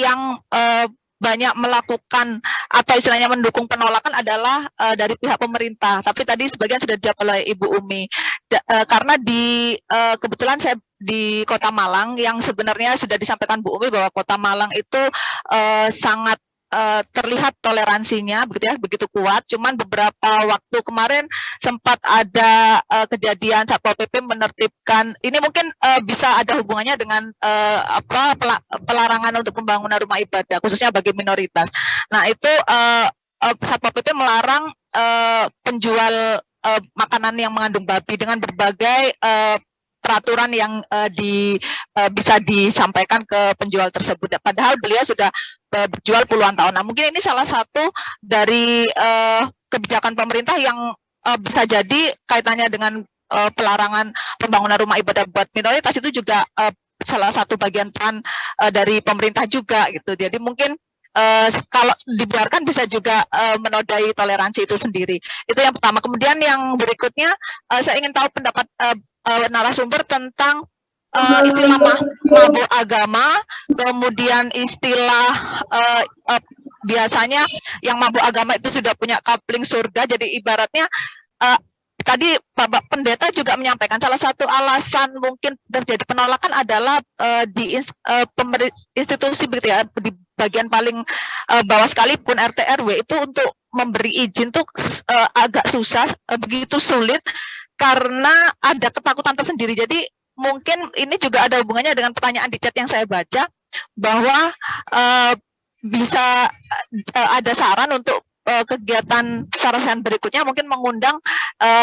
yang banyak melakukan atau istilahnya mendukung penolakan adalah dari pihak pemerintah. Tapi tadi sebagian sudah dijawab oleh Ibu Umi. Karena kebetulan saya di Kota Malang yang sebenarnya sudah disampaikan Bu Umi bahwa Kota Malang itu sangat terlihat toleransinya begitu kuat. Cuman beberapa waktu kemarin sempat ada kejadian Satpol PP menertibkan. Ini mungkin bisa ada hubungannya dengan pelarangan untuk pembangunan rumah ibadah khususnya bagi minoritas. Nah itu Satpol PP melarang penjual makanan yang mengandung babi dengan berbagai peraturan yang bisa disampaikan ke penjual tersebut. Padahal beliau sudah berjual puluhan tahun. Nah, mungkin ini salah satu dari kebijakan pemerintah yang bisa jadi kaitannya dengan pelarangan pembangunan rumah ibadah buat minoritas itu juga salah satu bagian peran dari pemerintah juga gitu. Jadi mungkin kalau dibiarkan bisa juga menodai toleransi itu sendiri. Itu yang pertama. Kemudian yang berikutnya saya ingin tahu pendapat narasumber tentang istilah mabuk agama, kemudian istilah biasanya yang mabuk agama itu sudah punya kapling surga. Jadi ibaratnya tadi Bapak Pendeta juga menyampaikan salah satu alasan mungkin terjadi penolakan adalah di institusi begitu ya, di bagian paling bawah sekalipun RT RW itu untuk memberi izin tuh agak susah, begitu sulit karena ada ketakutan tersendiri. Jadi mungkin ini juga ada hubungannya dengan pertanyaan di chat yang saya baca bahwa bisa ada saran untuk kegiatan sarasen berikutnya mungkin mengundang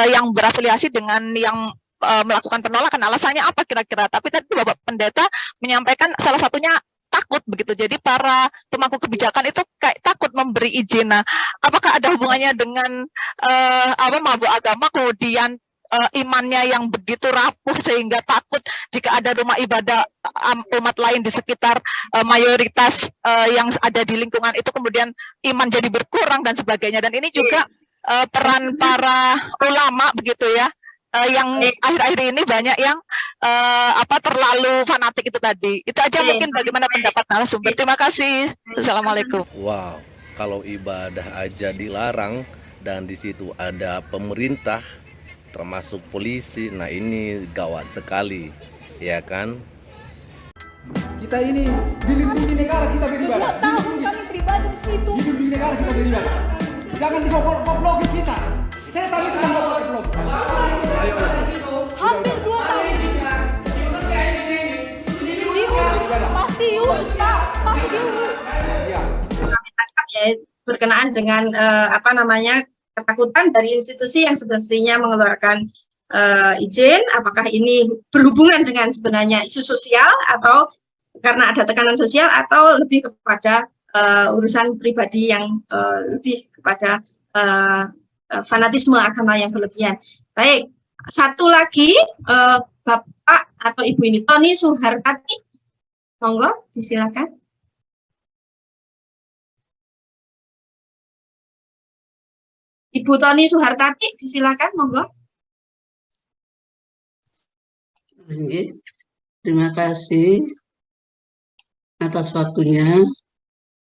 yang berafiliasi dengan yang melakukan penolakan. Alasannya apa kira-kira? Tapi tadi Bapak Pendeta menyampaikan salah satunya takut begitu. Jadi para pemangku kebijakan itu kayak takut memberi izin. Nah, apakah ada hubungannya dengan mabuk agama kemudian imannya yang begitu rapuh sehingga takut jika ada rumah ibadah umat lain di sekitar mayoritas yang ada di lingkungan itu kemudian iman jadi berkurang dan sebagainya. Dan ini juga peran para ulama begitu ya, yang akhir-akhir ini banyak yang terlalu fanatik itu tadi. Itu aja mungkin bagaimana pendapat narasumber. Terima kasih. Assalamualaikum. Wow, kalau ibadah aja dilarang dan di situ ada pemerintah termasuk polisi, nah ini gawat sekali, ya kan? Kita ini dilindungi negara kita beribadah. 2 tahun kami beribadah di situ. Dilindungi negara kita beribadah. Jangan digoblok-goblokin kita. Saya tadi itu goblok. Hampir 2 tahun. Pasti diurus Pak, pasti diurus. Iya. Kami tangkap ya berkenaan dengan ketakutan dari institusi yang semestinya mengeluarkan izin, apakah ini berhubungan dengan sebenarnya isu sosial atau karena ada tekanan sosial atau lebih kepada urusan pribadi yang lebih kepada fanatisme agama yang berlebihan. Baik, satu lagi Bapak atau Ibu ini Tony Suhartati, monggo disilakan. Ibu Tony Suhartati, disilakan, monggo. Terima kasih atas waktunya.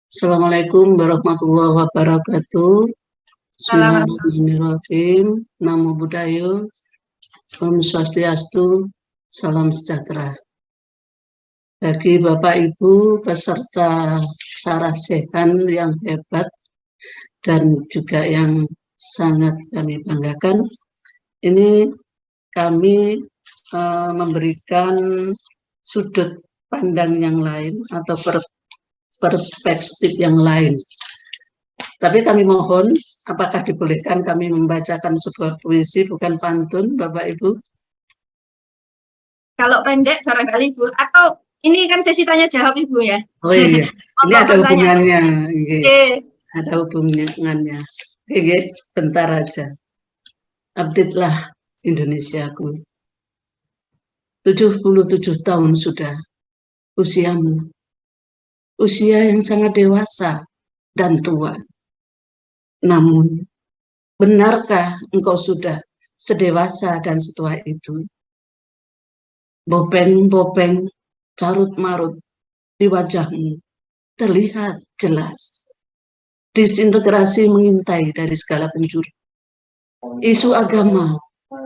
Assalamualaikum warahmatullahi wabarakatuh. Bismillahirrahmanirrahim. Namo Buddhaya. Om Swastiastu. Salam sejahtera. Bagi Bapak Ibu peserta sarasehan yang hebat dan juga yang sangat kami banggakan, ini kami memberikan sudut pandang yang lain atau perspektif yang lain. Tapi kami mohon, apakah dibolehkan kami membacakan sebuah puisi, bukan pantun, Bapak Ibu? Kalau pendek barangkali Ibu, atau ini kan sesi tanya jawab Ibu ya? Oh iya, ini ada hubungannya. Ada hubungannya. Oke, bentar aja. Update-lah Indonesiaku. 77 tahun sudah usiamu. Usia yang sangat dewasa dan tua. Namun, benarkah engkau sudah sedewasa dan setua itu? Bopeng-bopeng, carut-marut di wajahmu terlihat jelas. Disintegrasi mengintai dari segala penjuru. Isu agama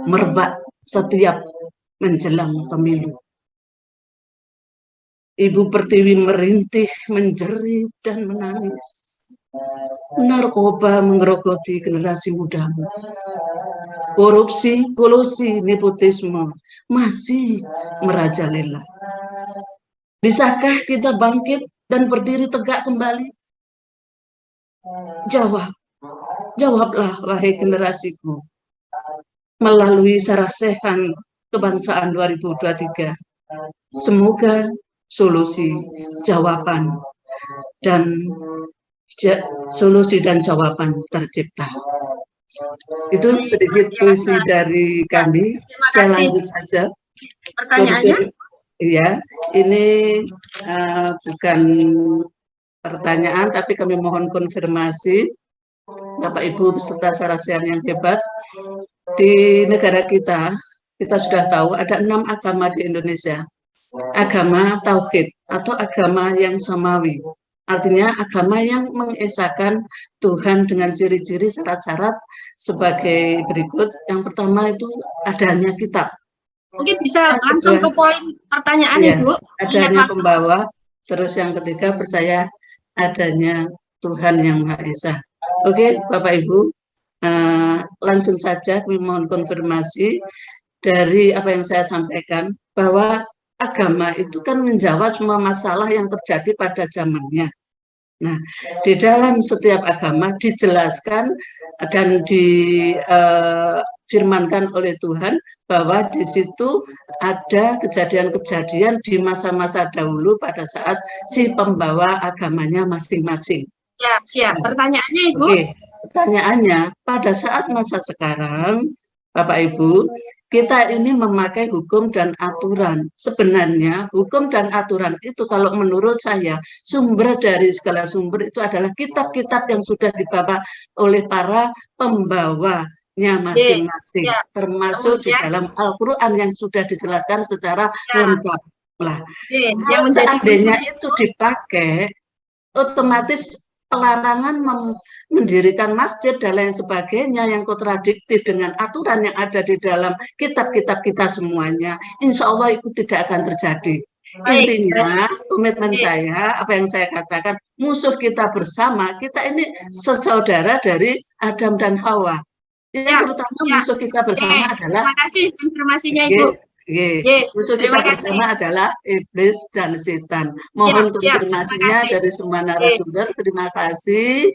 merebak setiap menjelang pemilu. Ibu Pertiwi merintih, menjerit, dan menangis. Narkoba menggerogoti generasi mudamu. Korupsi, kolusi, nepotisme masih merajalela. Bisakah kita bangkit dan berdiri tegak kembali? Jawablah wahai generasiku. Melalui sarasehan kebangsaan 2023, semoga solusi, jawaban, dan jawaban tercipta. Itu sedikit puisi dari kami. Terima Saya kasih. lanjut saja. Pertanyaannya? Iya, ini bukan pertanyaan, tapi kami mohon konfirmasi. Bapak Ibu beserta sarasehan yang hebat, di negara kita sudah tahu ada 6 agama di Indonesia. Agama Tauhid atau agama yang samawi. Artinya agama yang mengesahkan Tuhan dengan ciri-ciri syarat-syarat sebagai berikut. Yang pertama itu adanya kitab. Mungkin bisa langsung ke poin pertanyaan, ya, Ibu. adanya pembawa. Terus yang ketiga percaya adanya Tuhan yang Maha Esa. Oke, Bapak Ibu, langsung saja kami mohon konfirmasi dari apa yang saya sampaikan, bahwa agama itu kan menjawab semua masalah yang terjadi pada zamannya. Nah, di dalam setiap agama dijelaskan dan difirmankan oleh Tuhan bahwa di situ ada kejadian-kejadian di masa-masa dahulu pada saat si pembawa agamanya masing-masing. Siap. Pertanyaannya, Ibu? Oke, pertanyaannya, pada saat masa sekarang, Bapak Ibu, kita ini memakai hukum dan aturan. Sebenarnya hukum dan aturan itu kalau menurut saya, sumber dari segala sumber itu adalah kitab-kitab yang sudah dibawa oleh para pembawanya masing-masing. Termasuk di dalam Al-Quran yang sudah dijelaskan secara lengkap. Lah, yang seandainya itu dipakai, otomatis pelarangan mendirikan masjid dan lain sebagainya yang kontradiktif dengan aturan yang ada di dalam kitab-kitab kita semuanya, insya Allah itu tidak akan terjadi. Intinya komitmen saya, apa yang saya katakan, musuh kita bersama, kita ini sesaudara dari Adam dan Hawa. Yang terutama musuh kita bersama adalah, terima kasih informasinya, Ibu. musuh kita bersama adalah iblis dan setan. Mohon konfirmasinya dari semua narasumber. Terima kasih.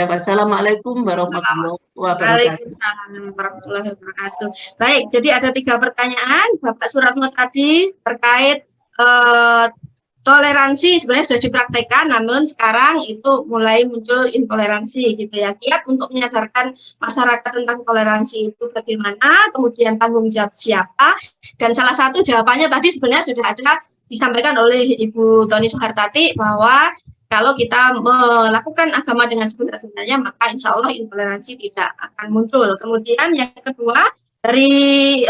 Wassalamualaikum warahmatullahi wabarakatuh. Waalaikumsalam warahmatullahi wabarakatuh. Baik, jadi ada 3 pertanyaan Bapak Suratmo tadi terkait toleransi sebenarnya sudah dipraktekkan, namun sekarang itu mulai muncul intoleransi gitu ya. Kiat untuk menyadarkan masyarakat tentang toleransi itu bagaimana, kemudian tanggung jawab siapa, dan salah satu jawabannya tadi sebenarnya sudah ada disampaikan oleh Ibu Toni Soehartati bahwa kalau kita melakukan agama dengan sebenar-benarnya, maka insya Allah intoleransi tidak akan muncul. Kemudian yang kedua dari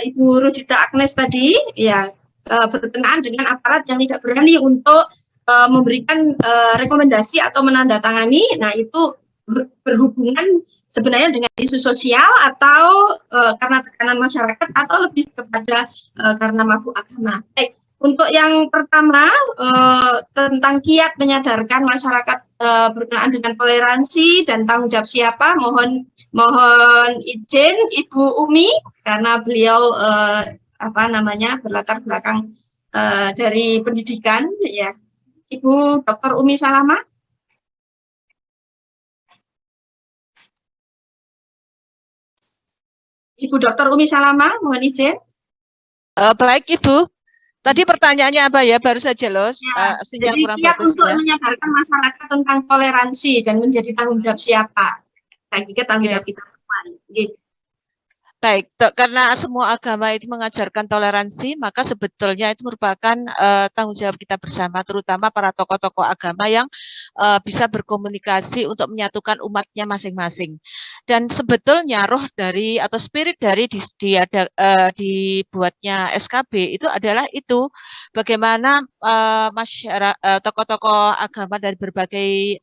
Ibu Rudita Agnes tadi, ya, berkenaan dengan aparat yang tidak berani untuk memberikan rekomendasi atau menandatangani. Nah, itu berhubungan sebenarnya dengan isu sosial atau karena tekanan masyarakat atau lebih kepada karena mabuk agama. Baik, untuk yang pertama tentang kiat menyadarkan masyarakat berkenaan dengan toleransi dan tanggung jawab siapa, mohon izin Ibu Umi karena beliau berlatar belakang dari pendidikan, ya. Ibu Dr. Umi Salama. Ibu Dr. Umi Salama, mohon izin. Baik, Ibu. Tadi pertanyaannya apa ya? Baru saja loh. Ya, jadi kiat untuk menyadarkan masyarakat tentang toleransi dan menjadi tanggung jawab siapa? Saya pikir tanggung jawab kita semua. Baik, karena semua agama itu mengajarkan toleransi, maka sebetulnya itu merupakan tanggung jawab kita bersama, terutama para tokoh-tokoh agama yang bisa berkomunikasi untuk menyatukan umatnya masing-masing. Dan sebetulnya roh dari atau spirit dari dibuatnya SKB itu adalah itu, bagaimana masyarakat tokoh-tokoh agama dari berbagai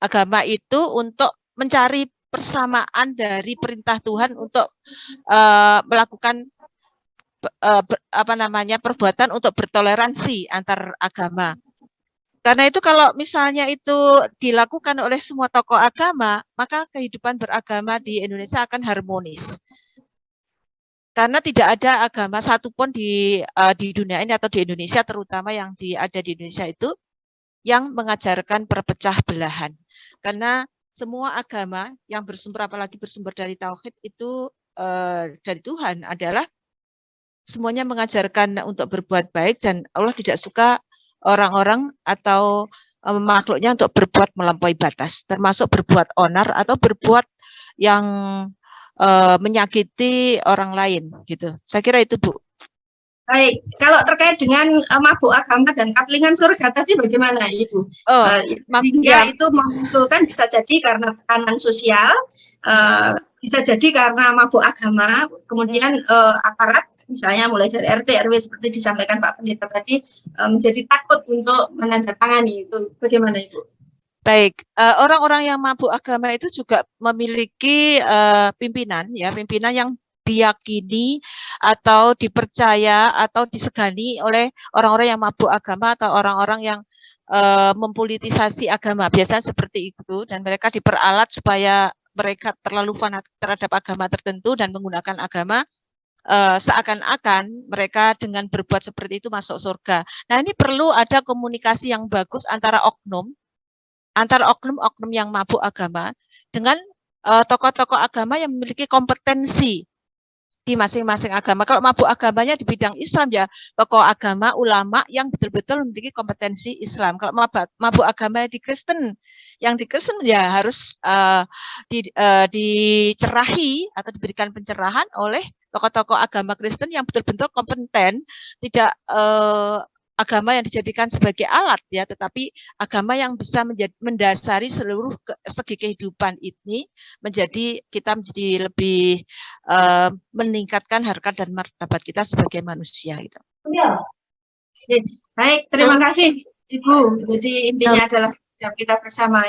agama itu untuk mencari persamaan dari perintah Tuhan untuk melakukan perbuatan untuk bertoleransi antar agama. Karena itu kalau misalnya itu dilakukan oleh semua tokoh agama, maka kehidupan beragama di Indonesia akan harmonis. Karena tidak ada agama satupun di dunia ini atau di Indonesia, terutama yang ada di Indonesia itu, yang mengajarkan perpecah belahan. Karena semua agama yang bersumber, apalagi bersumber dari tauhid itu dari Tuhan, adalah semuanya mengajarkan untuk berbuat baik, dan Allah tidak suka orang-orang atau makhluknya untuk berbuat melampaui batas, termasuk berbuat onar atau berbuat yang menyakiti orang lain gitu. Saya kira itu, Bu. Baik, kalau terkait dengan mabuk agama dan kaplingan surga tadi bagaimana Ibu? Hingga itu memunculkan bisa jadi karena tekanan sosial, bisa jadi karena mabuk agama, kemudian aparat misalnya mulai dari RT RW seperti disampaikan Pak Pendeta tadi menjadi takut untuk menandatangani. Itu bagaimana Ibu? Baik, orang-orang yang mabuk agama itu juga memiliki pimpinan yang diyakini atau dipercaya atau disegani oleh orang-orang yang mabuk agama atau orang-orang yang mempolitisasi agama, biasanya seperti itu, dan mereka diperalat supaya mereka terlalu fanatik terhadap agama tertentu dan menggunakan agama seakan-akan mereka dengan berbuat seperti itu masuk surga. Nah, ini perlu ada komunikasi yang bagus antara oknum yang mabuk agama dengan tokoh-tokoh agama yang memiliki kompetensi di masing-masing agama. Kalau mabuk agamanya di bidang Islam, ya tokoh agama, ulama yang betul-betul memiliki kompetensi Islam. Kalau mabuk agama di Kristen, yang di Kristen ya harus dicerahi atau diberikan pencerahan oleh tokoh-tokoh agama Kristen yang betul-betul kompeten, tidak agama yang dijadikan sebagai alat ya, tetapi agama yang bisa mendasari seluruh segi kehidupan ini, kita menjadi lebih meningkatkan harkat dan martabat kita sebagai manusia gitu. Baik, terima kasih Ibu. Jadi intinya adalah kita bersama.